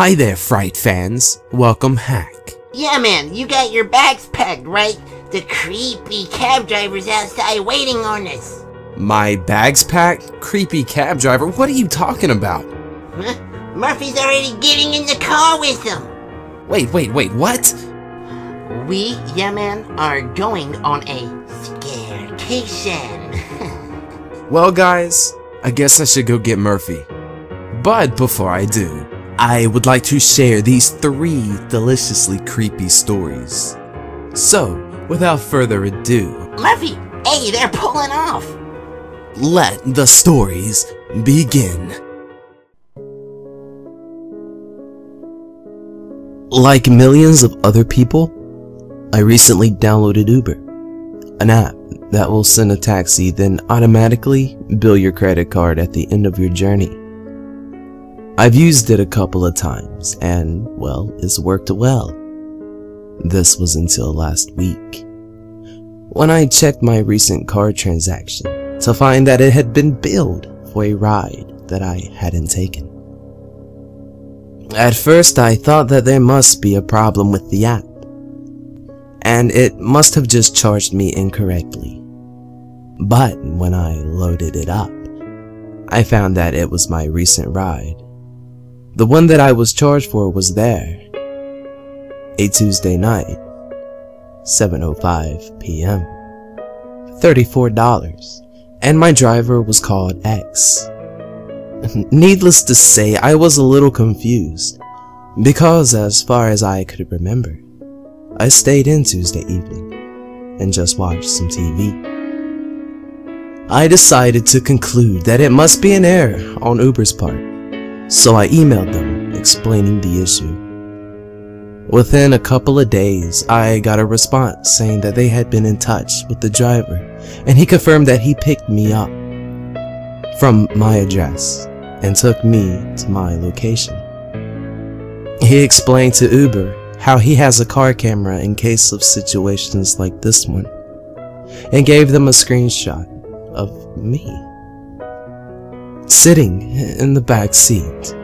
Hi there, Fright fans. Welcome hack. Yeah, man, you got your bags packed, right? The creepy cab driver's outside waiting on us. My bags packed? Creepy cab driver? What are you talking about? Huh? Murphy's already getting in the car with him. Wait, what? We, yeah man, are going on a scarecation. Well guys, I guess I should go get Murphy. But before I do, I would like to share these 3 deliciously creepy stories. So, without further ado, Murphy, hey, they're pulling off. Let the stories begin. Like millions of other people, I recently downloaded Uber, an app that will send a taxi then automatically bill your credit card at the end of your journey. I've used it a couple of times and, well, it's worked well. This was until last week, when I checked my recent card transaction to find that it had been billed for a ride that I hadn't taken. At first I thought that there must be a problem with the app, and it must have just charged me incorrectly. But when I loaded it up, I found that it was my recent ride. The one that I was charged for was there. A Tuesday night, 7:05 p.m. $34, and my driver was called X. Needless to say, I was a little confused, because as far as I could remember, I stayed in Tuesday evening and just watched some TV. I decided to conclude that it must be an error on Uber's part, so I emailed them explaining the issue. Within a couple of days, I got a response saying that they had been in touch with the driver, and he confirmed that he picked me up from my address and took me to my location. He explained to Uber how he has a car camera in case of situations like this one, and gave them a screenshot of me sitting in the back seat.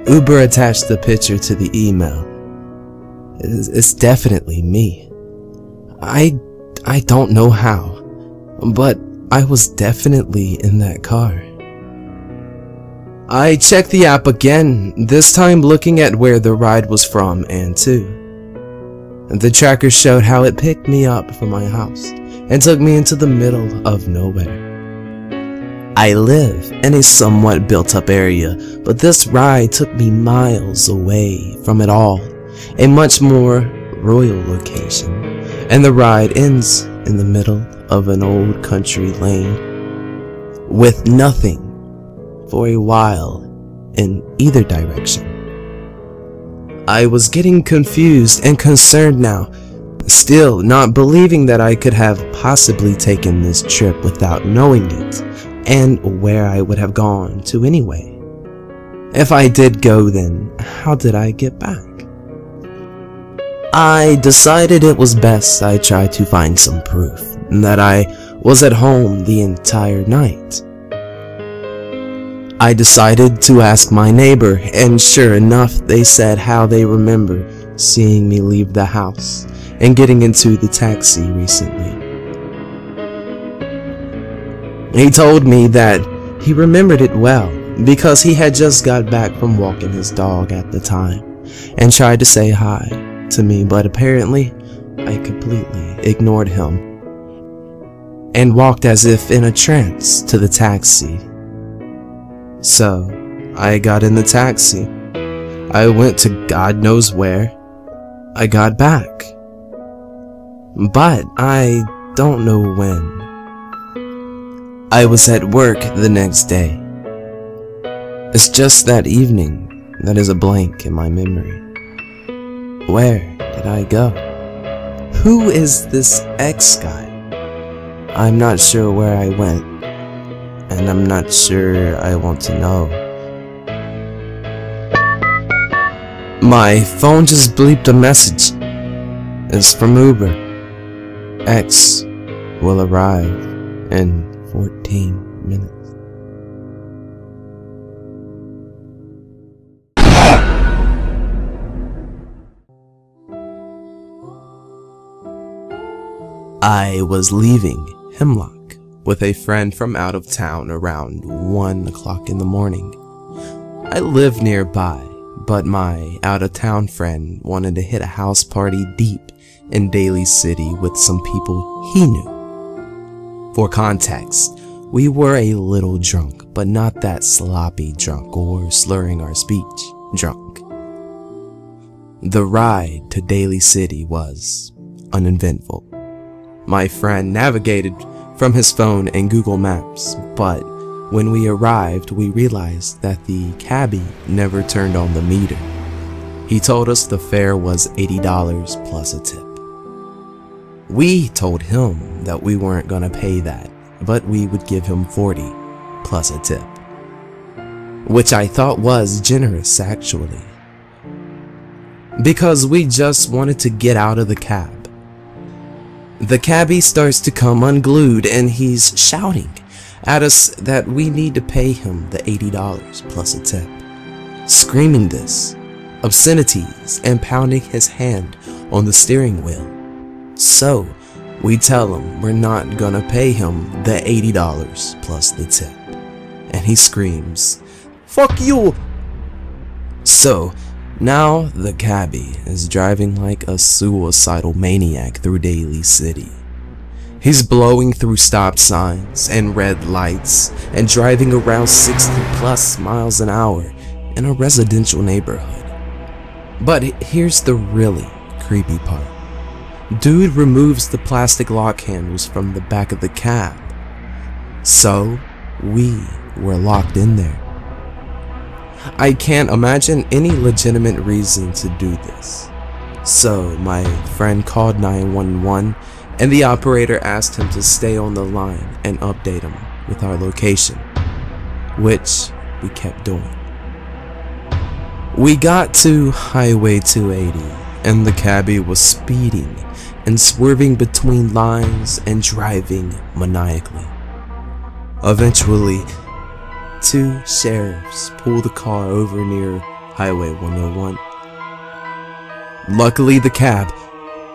Uber attached the picture to the email. It's definitely me. I don't know how, but I was definitely in that car. I checked the app again, this time looking at where the ride was from and to. The tracker showed how it picked me up from my house and took me into the middle of nowhere. I live in a somewhat built-up area, but this ride took me miles away from it all, a much more royal location, and the ride ends in the middle of an old country lane, with nothing for a while in either direction. I was getting confused and concerned now, still not believing that I could have possibly taken this trip without knowing it, and where I would have gone to anyway. If I did go, then how did I get back? I decided it was best I try to find some proof that I was at home the entire night. I decided to ask my neighbor, and sure enough, they said how they remember seeing me leave the house and getting into the taxi recently. He told me that he remembered it well because he had just got back from walking his dog at the time and tried to say hi to me, but apparently I completely ignored him and walked as if in a trance to the taxi. So I got in the taxi. I went to God knows where. I got back, but I don't know when. I was at work the next day. It's just that evening that is a blank in my memory. Where did I go? Who is this X guy? I'm not sure where I went, and I'm not sure I want to know. My phone just bleeped a message. It's from Uber. X will arrive in 14 minutes. I was leaving Hemlock with a friend from out of town around 1 o'clock in the morning. I live nearby, but my out-of-town friend wanted to hit a house party deep in Daly City with some people he knew. For context, we were a little drunk, but not that sloppy drunk or slurring our speech drunk. The ride to Daly City was uneventful. My friend navigated from his phone and Google Maps, but when we arrived, we realized that the cabbie never turned on the meter. He told us the fare was $80 plus a tip. We told him that we weren't gonna pay that, but we would give him $40 plus a tip, which I thought was generous actually, because we just wanted to get out of the cab. The cabbie starts to come unglued and he's shouting at us that we need to pay him the $80 plus a tip, screaming this, obscenities, and pounding his hand on the steering wheel. So we tell him we're not gonna pay him the $80 plus the tip, and he screams, "Fuck you!" So now the cabbie is driving like a suicidal maniac through Daly City. He's blowing through stop signs and red lights and driving around 60 plus miles an hour in a residential neighborhood. But here's the really creepy part. Dude removes the plastic lock handles from the back of the cab. So we were locked in there. I can't imagine any legitimate reason to do this. So my friend called 911 and the operator asked him to stay on the line and update him with our location, which we kept doing. We got to Highway 280 and the cabbie was speeding and swerving between lines and driving maniacally. Eventually, two sheriffs pulled the car over near Highway 101. Luckily, the cab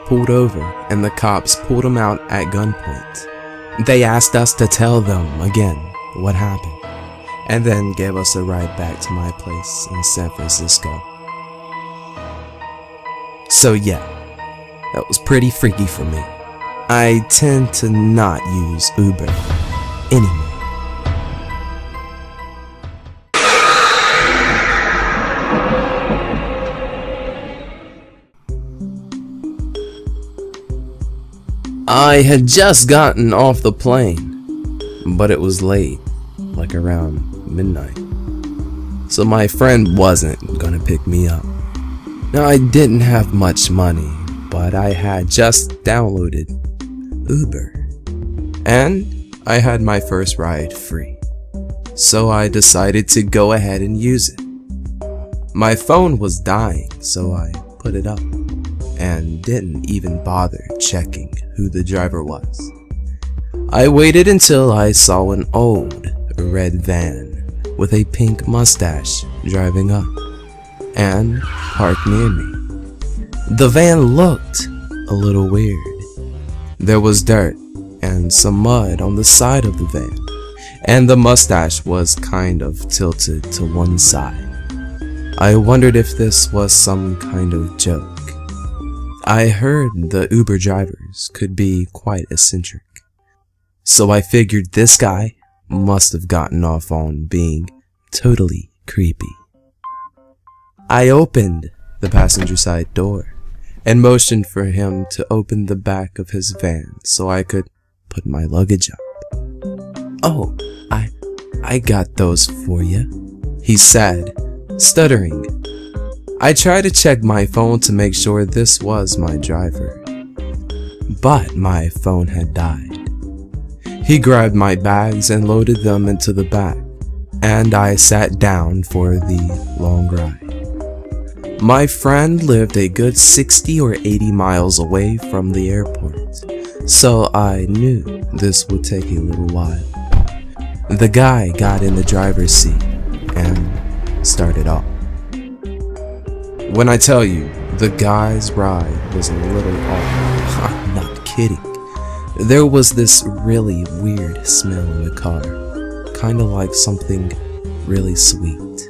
pulled over and the cops pulled him out at gunpoint. They asked us to tell them again what happened and then gave us a ride back to my place in San Francisco. So yeah, that was pretty freaky for me. I tend to not use Uber anymore. I had just gotten off the plane, but it was late, like around midnight, so my friend wasn't gonna pick me up. Now I didn't have much money, but I had just downloaded Uber, and I had my first ride free, so I decided to go ahead and use it. My phone was dying, so I put it up and didn't even bother checking who the driver was. I waited until I saw an old red van with a pink mustache driving up and parked near me. The van looked a little weird. There was dirt and some mud on the side of the van, and the mustache was kind of tilted to one side. I wondered if this was some kind of joke. I heard the Uber drivers could be quite eccentric, so I figured this guy must have gotten off on being totally creepy. I opened the passenger side door and motioned for him to open the back of his van so I could put my luggage up. "Oh, I got those for you," he said, stuttering. I tried to check my phone to make sure this was my driver, but my phone had died. He grabbed my bags and loaded them into the back, and I sat down for the long ride. My friend lived a good 60 or 80 miles away from the airport, so I knew this would take a little while. The guy got in the driver's seat and started off. When I tell you, the guy's ride was a little off, I'm not kidding. There was this really weird smell in the car, kinda like something really sweet.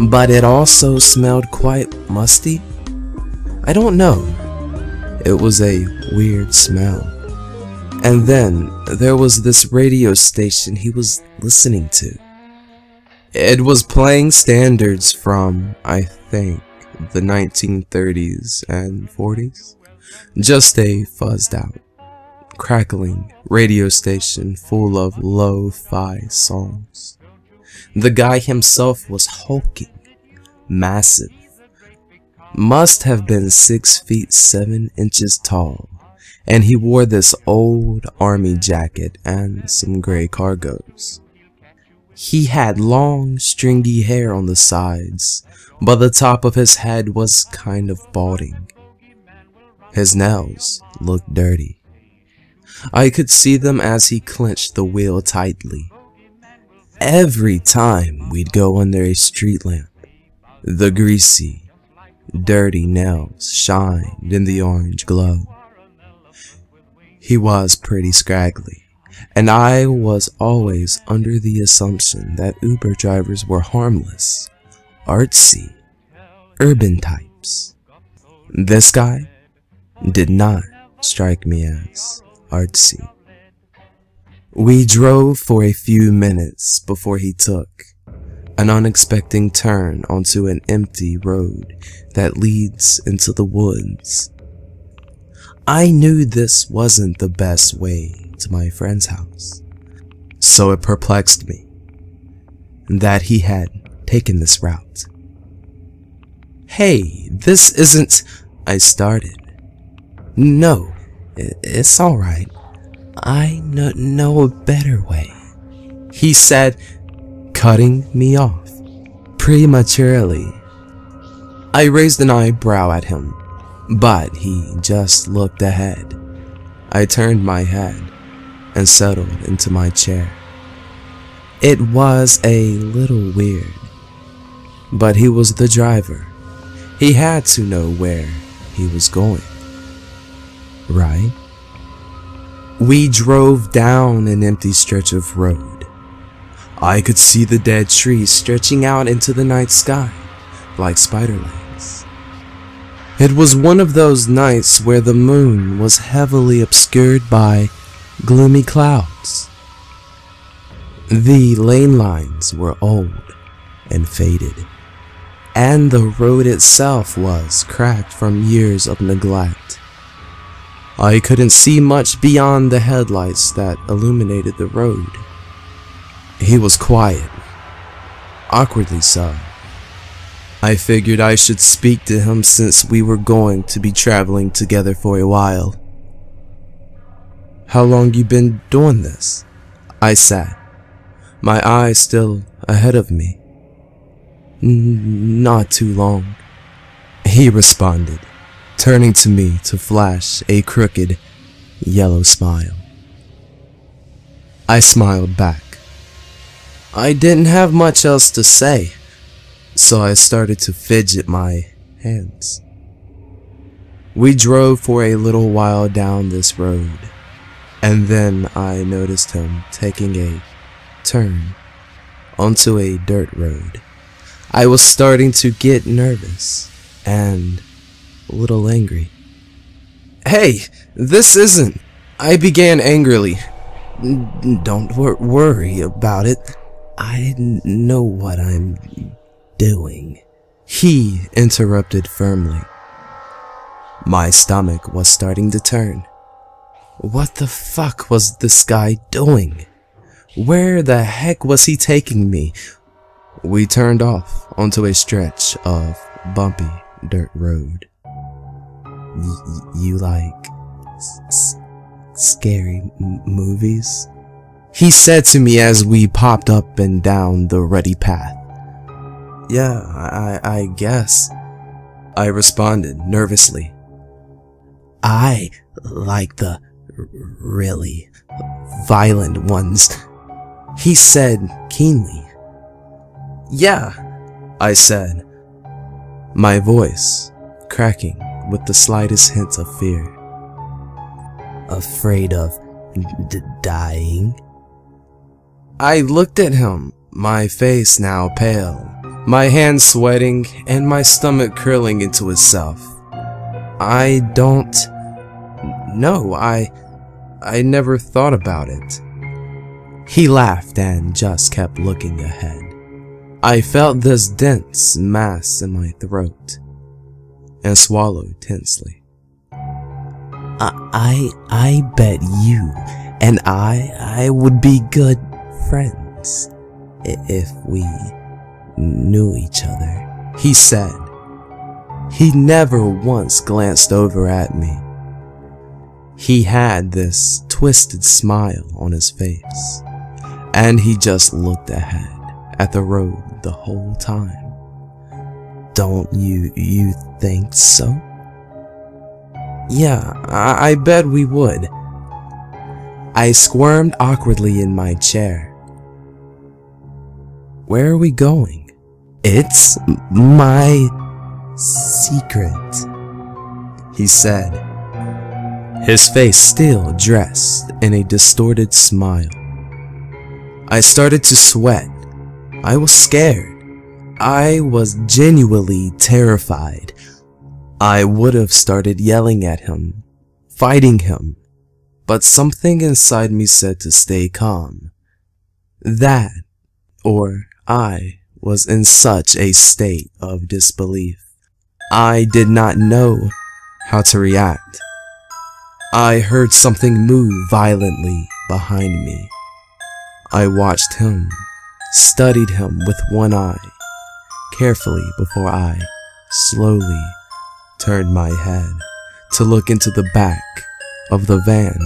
But it also smelled quite musty. I don't know. It was a weird smell. And then there was this radio station he was listening to. It was playing standards from, I think, the 1930s and 40s. Just a fuzzed out, crackling radio station full of lo-fi songs. The guy himself was hulking, massive, must have been 6 feet 7 inches tall, and he wore this old army jacket and some gray cargos. He had long, stringy hair on the sides, but the top of his head was kind of balding. His nails looked dirty. I could see them as he clenched the wheel tightly. Every time we'd go under a street lamp, the greasy, dirty nails shined in the orange glow. He was pretty scraggly, and I was always under the assumption that Uber drivers were harmless, artsy, urban types. This guy did not strike me as artsy. We drove for a few minutes before he took an unexpected turn onto an empty road that leads into the woods. I knew this wasn't the best way to my friend's house, so it perplexed me that he had taken this route. "Hey, this isn't," I started. "No, it's alright. I know a better way," he said, cutting me off prematurely. I raised an eyebrow at him, but he just looked ahead. I turned my head and settled into my chair. It was a little weird, but he was the driver. He had to know where he was going, right? We drove down an empty stretch of road. I could see the dead trees stretching out into the night sky like spider legs. It was one of those nights where the moon was heavily obscured by gloomy clouds. The lane lines were old and faded, and the road itself was cracked from years of neglect. I couldn't see much beyond the headlights that illuminated the road. He was quiet, awkwardly so. I figured I should speak to him since we were going to be traveling together for a while. "How long you been doing this?" I said, my eyes still ahead of me. "Not too long," he responded, turning to me to flash a crooked, yellow smile. I smiled back. I didn't have much else to say, so I started to fidget my hands. We drove for a little while down this road, and then I noticed him taking a turn onto a dirt road. I was starting to get nervous and a little angry. "Hey, this isn't," I began angrily. "Don't worry about it. I know what I'm doing," he interrupted firmly. My stomach was starting to turn. What the fuck was this guy doing? Where the heck was he taking me? We turned off onto a stretch of bumpy dirt road. You like scary movies?" he said to me as we popped up and down the rutty path. "Yeah, I guess," I responded nervously. "I like the really violent ones," he said keenly. "Yeah," I said, my voice cracking with the slightest hint of fear. Afraid of dying? I looked at him, my face now pale, my hands sweating, and my stomach curling into itself. I don't know, I never thought about it. He laughed and just kept looking ahead. I felt this dense mass in my throat and swallowed tensely. I bet you and I would be good friends if we knew each other, he said. He never once glanced over at me. He had this twisted smile on his face, and he just looked ahead at the road the whole time. Don't you think so? Yeah, I bet we would. I squirmed awkwardly in my chair. Where are we going? It's my secret, he said, his face still dressed in a distorted smile. I started to sweat. I was scared. I was genuinely terrified. I would have started yelling at him, fighting him, but something inside me said to stay calm. That, or I was in such a state of disbelief. I did not know how to react. I heard something move violently behind me. I watched him, studied him with one eye, carefully before I slowly turned my head to look into the back of the van.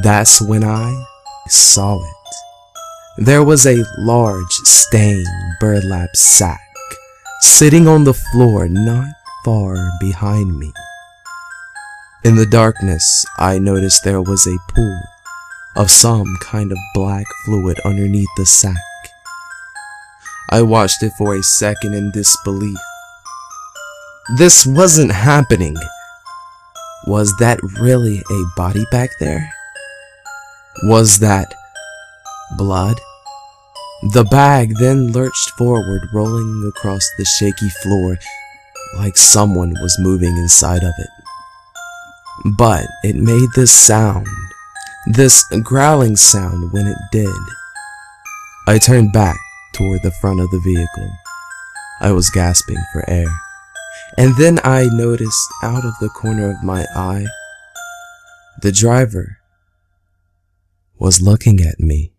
That's when I saw it. There was a large stained burlap sack sitting on the floor not far behind me. In the darkness, I noticed there was a pool of some kind of black fluid underneath the sack. I watched it for a second in disbelief. This wasn't happening. Was that really a body back there? Was that blood? The bag then lurched forward, rolling across the shaky floor like someone was moving inside of it. But it made this sound, this growling sound when it did. I turned back toward the front of the vehicle. I was gasping for air. And then I noticed out of the corner of my eye, the driver was looking at me.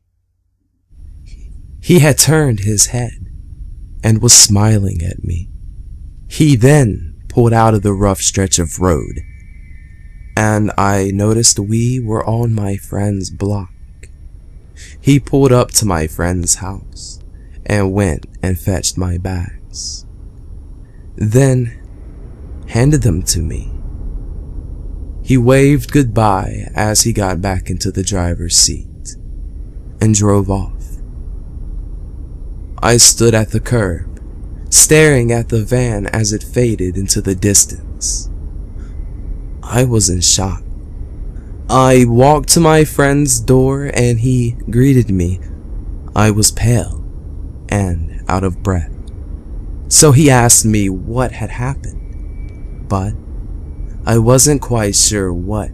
He had turned his head and was smiling at me. He then pulled out of the rough stretch of road, and I noticed we were on my friend's block. He pulled up to my friend's house and went and fetched my bags, then handed them to me. He waved goodbye as he got back into the driver's seat and drove off. I stood at the curb, staring at the van as it faded into the distance. I was in shock. I walked to my friend's door and he greeted me. I was pale and out of breath. So he asked me what had happened, but I wasn't quite sure what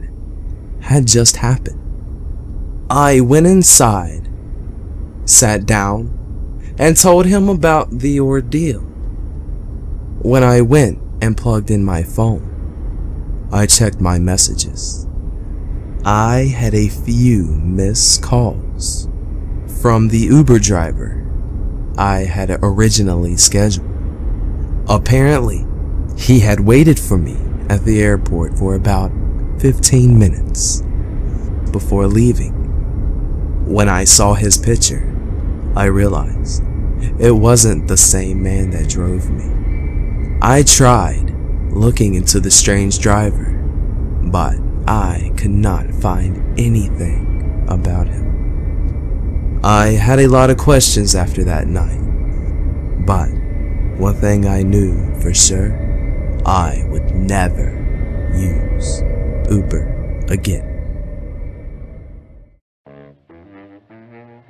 had just happened. I went inside, sat down, and told him about the ordeal. When I went and plugged in my phone, I checked my messages. I had a few missed calls from the Uber driver I had originally scheduled. Apparently, he had waited for me at the airport for about 15 minutes before leaving. When I saw his picture, I realized it wasn't the same man that drove me. I tried looking into the strange driver, but I could not find anything about him. I had a lot of questions after that night, but one thing I knew for sure, I would never use Uber again.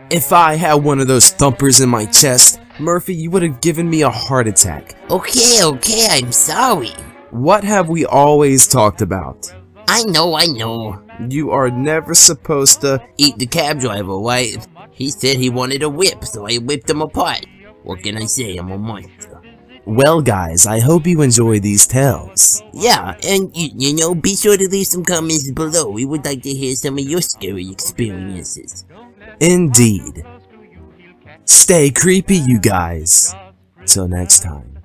If I had one of those thumpers in my chest, Murphy, you would have given me a heart attack. Okay, I'm sorry. What have we always talked about? I know. You are never supposed to Eat the cab driver, right? He said he wanted a whip, so I whipped him apart. What can I say? I'm a monster. Well, guys, I hope you enjoy these tales. Yeah, and you know, be sure to leave some comments below. We would like to hear some of your scary experiences. Indeed. Stay creepy, you guys. Till next time.